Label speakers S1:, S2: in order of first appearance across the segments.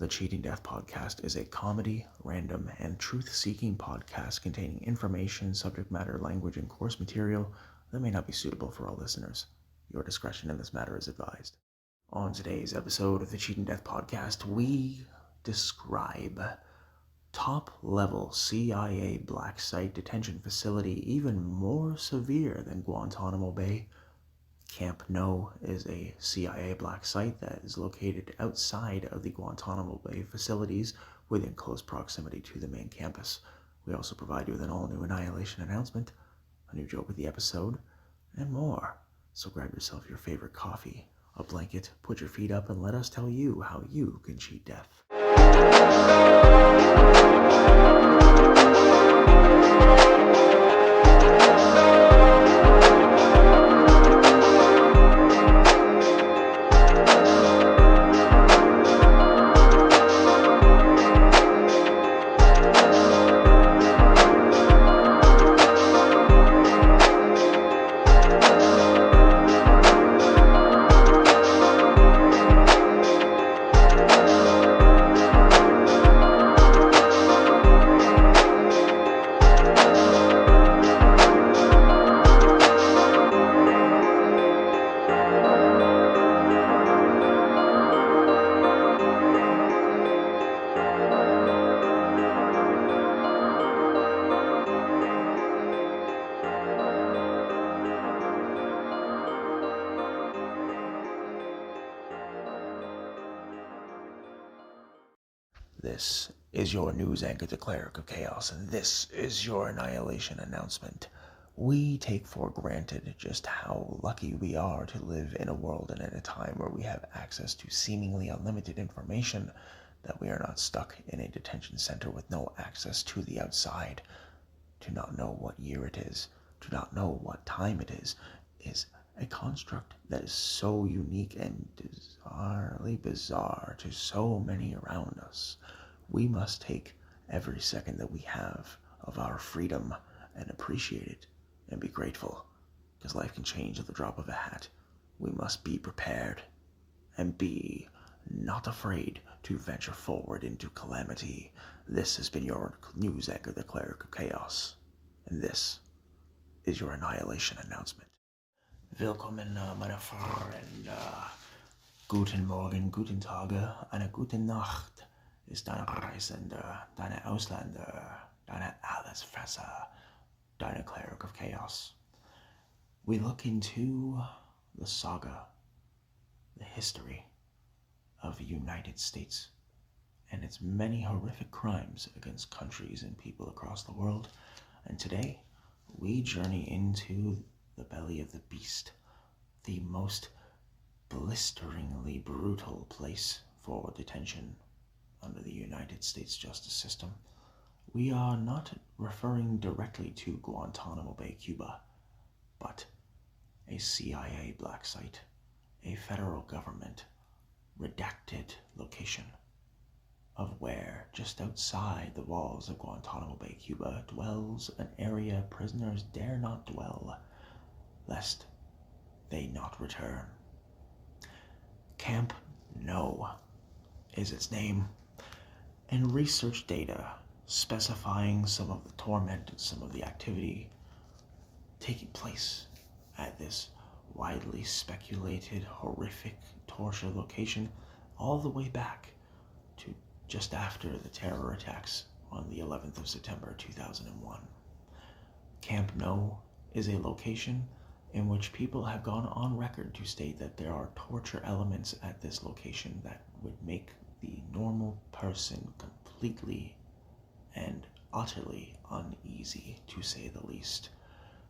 S1: The Cheating Death Podcast is a comedy, random, and truth-seeking podcast containing information, subject matter, language, and course material that may not be suitable for all listeners. Your discretion in this matter is advised. On today's episode of the Cheating Death Podcast, we describe top-level CIA black site detention facility even more severe than Guantanamo Bay. Camp No is a CIA black site that is located outside of the Guantanamo Bay facilities within close proximity to the main campus. We also provide you with an all-new Annihilation Announcement, a new joke of the episode, and more. So grab yourself your favorite coffee, a blanket, put your feet up, and let us tell you how you can cheat death. This is your news anchor, the Cleric of Chaos, and this is your Annihilation Announcement. We take for granted just how lucky we are to live in a world and in a time where we have access to seemingly unlimited information, that we are not stuck in a detention center with no access to the outside. To not know what year it is, to not know what time it is a construct that is so unique and bizarrely bizarre to so many around us. We must take every second that we have of our freedom and appreciate it and be grateful, because life can change at the drop of a hat. We must be prepared and be not afraid to venture forward into calamity. This has been your news anchor, the Cleric of Chaos, and this is your Annihilation Announcement. Willkommen, meine Freunde. Guten Morgen, guten Tage, eine gute Nacht ist deine Reisende, deine Ausländer, deine Allesfresser, deine Cleric of Chaos. We look into the saga, the history of the United States and its many horrific crimes against countries and people across the world. And today, we journey into the belly of the beast, the most blisteringly brutal place for detention under the United States justice system. We are not referring directly to Guantanamo Bay, Cuba, but a CIA black site, a federal government redacted location of where, just outside the walls of Guantanamo Bay, Cuba, dwells an area prisoners dare not dwell, lest they not return. Camp No is its name, and research data specifying some of the torment and some of the activity taking place at this widely speculated, horrific torture location all the way back to just after the terror attacks on the 11th of September 2001. Camp No is a location in which people have gone on record to state that there are torture elements at this location that would make the normal person completely and utterly uneasy, to say the least.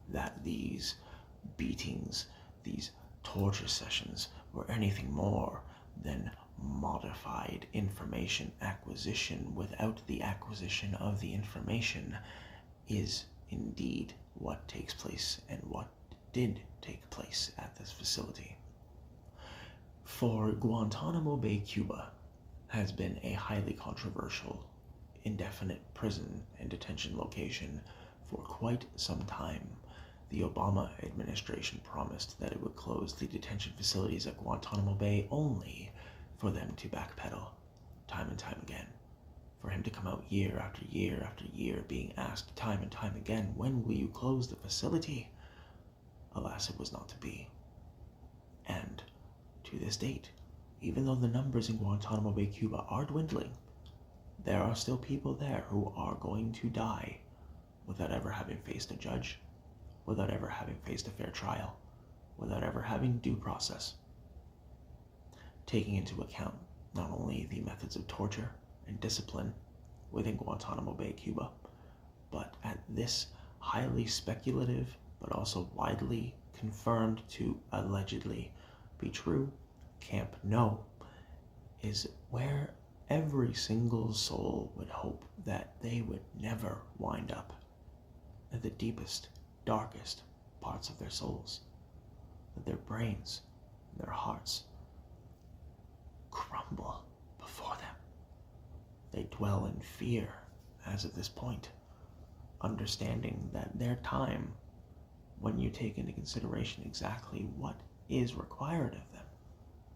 S1: That these beatings, these torture sessions, were anything more than modified information acquisition without the acquisition of the information is indeed what takes place and what did take place at this facility. For Guantanamo Bay, Cuba has been a highly controversial, indefinite prison and detention location for quite some time. The Obama administration promised that it would close the detention facilities at Guantanamo Bay only for them to backpedal time and time having to come out year after year after year, being asked time and time again, when will you close the facility? Alas, it was not to be. And to this date, even though the numbers in Guantanamo Bay, Cuba are dwindling, there are still people there who are going to die without ever having faced a judge, without ever having faced a fair trial, without ever having due process. Taking into account not only the methods of torture and discipline within Guantanamo Bay, Cuba, but at this highly speculative but also widely confirmed to allegedly be true Camp No is where every single soul would hope that they would never wind up at the deepest, darkest parts of their souls, that their brains, their hearts crumble before them. They dwell in fear as of this point, understanding that their time, when you take into consideration exactly what is required of them,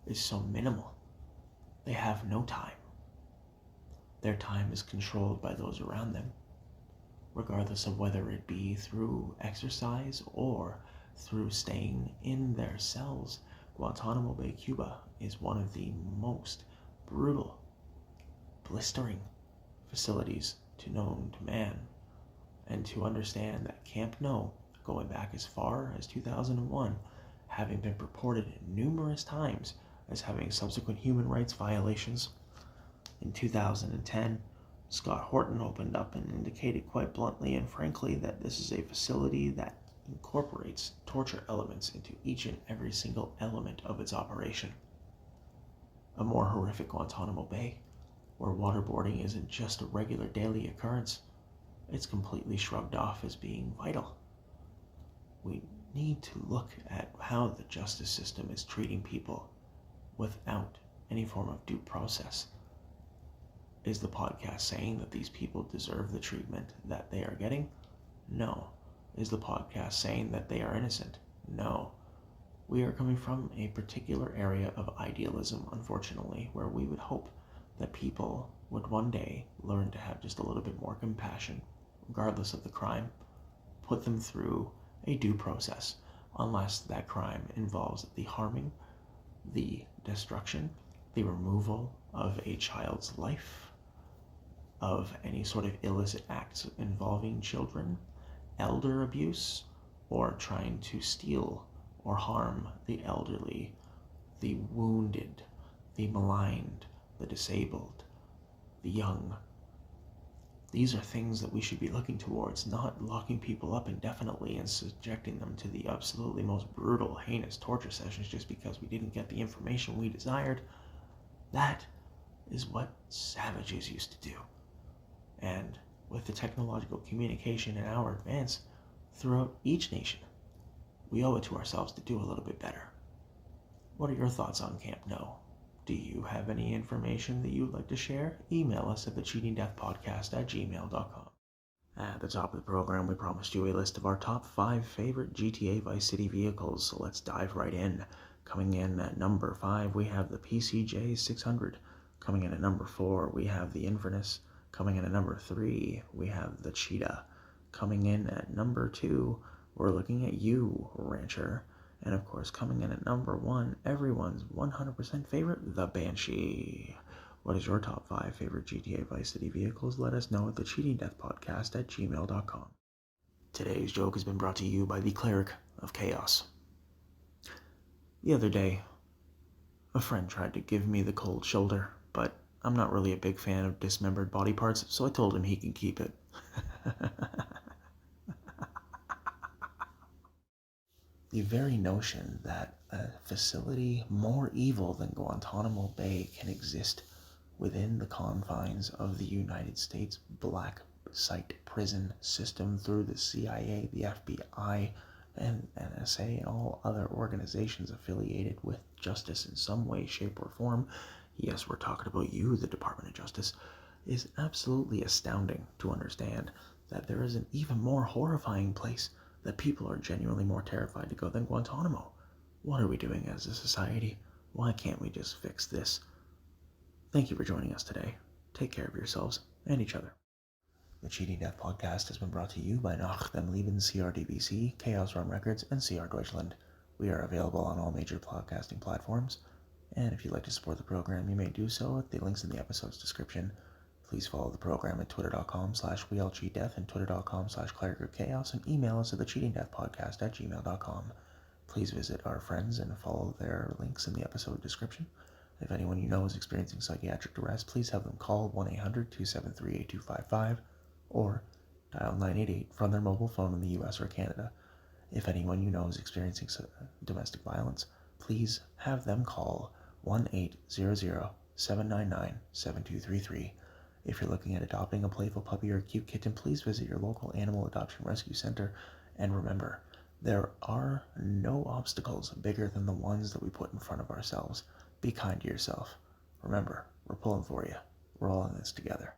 S1: is so minimal. They have no time. Their time is controlled by those around them, regardless of whether it be through exercise or through staying in their cells. Guantanamo Bay, Cuba is one of the most brutal, blistering facilities known to man, and to understand that Camp No, going back as far as 2001, having been purported numerous times as having subsequent human rights violations. In 2010, Scott Horton opened up and indicated quite bluntly and frankly that this is a facility that incorporates torture elements into each and every single element of its operation. A more horrific Guantanamo Bay, where waterboarding isn't just a regular daily occurrence, it's completely shrugged off as being vital. We need to look at how the justice system is treating people without any form of due process. Is the podcast saying that these people deserve the treatment that they are getting? No. Is the podcast saying that they are innocent? No. We are coming from a particular area of idealism, unfortunately, where we would hope that people would one day learn to have just a little bit more compassion, regardless of the crime, put them through a due process, unless that crime involves the harming, the destruction, the removal of a child's life, of any sort of illicit acts involving children, elder abuse, or trying to steal or harm the elderly, the wounded, the maligned, the disabled, the young. These are things that we should be looking towards, not locking people up indefinitely and subjecting them to the absolutely most brutal, heinous torture sessions just because we didn't get the information we desired. That is what savages used to do. And with the technological communication in our advance throughout each nation, we owe it to ourselves to do a little bit better. What are your thoughts on Camp No? Do you have any information that you'd like to share? Email us at thecheatingdeathpodcast@gmail.com. At the top of the program, we promised you a list of our top 5 favorite GTA Vice City vehicles, so let's dive right in. Coming in at number 5, we have the PCJ 600. Coming in at number 4, we have the Inverness. Coming in at number 3, we have the Cheetah. Coming in at number 2, we're looking at you, Rancher. And of course, coming in at number 1, everyone's 100% favorite, the Banshee. What is your top 5 favorite GTA Vice City vehicles? Let us know at thecheatingdeathpodcast@gmail.com. Today's joke has been brought to you by the Cleric of Chaos. The other day, a friend tried to give me the cold shoulder, but I'm not really a big fan of dismembered body parts, so I told him he can keep it. The very notion that a facility more evil than Guantanamo Bay can exist within the confines of the United States black site prison system through the CIA, the FBI, and NSA, and all other organizations affiliated with justice in some way, shape, or form, yes, we're talking about you, the Department of Justice, is absolutely astounding to understand that there is an even more horrifying place that people are genuinely more terrified to go than Guantanamo. What are we doing as a society? Why can't we just fix this? Thank you for joining us today. take care of yourselves and each other. The Cheating Death podcast has been brought to you by Nach dem Leben CRDBC, Chaos Realm Records, and CR Deutschland. We are available on all major podcasting platforms, and if you'd like to support the program, you may do so at the links in the episode's description. Please follow the program at twitter.com/weallcheatdeath and twitter.com/clericofchaos, and email us at thecheatingdeathpodcast@gmail.com. Please visit our friends and follow their links in the episode description. If anyone you know is experiencing psychiatric duress, please have them call 1-800-273-8255 or dial 988 from their mobile phone in the US or Canada. If anyone you know is experiencing domestic violence, please have them call 1-800-799-7233. If you're looking at adopting a playful puppy or a cute kitten, please visit your local animal adoption rescue center. And remember, there are no obstacles bigger than the ones that we put in front of ourselves. Be kind to yourself. Remember, we're pulling for you. We're all in this together.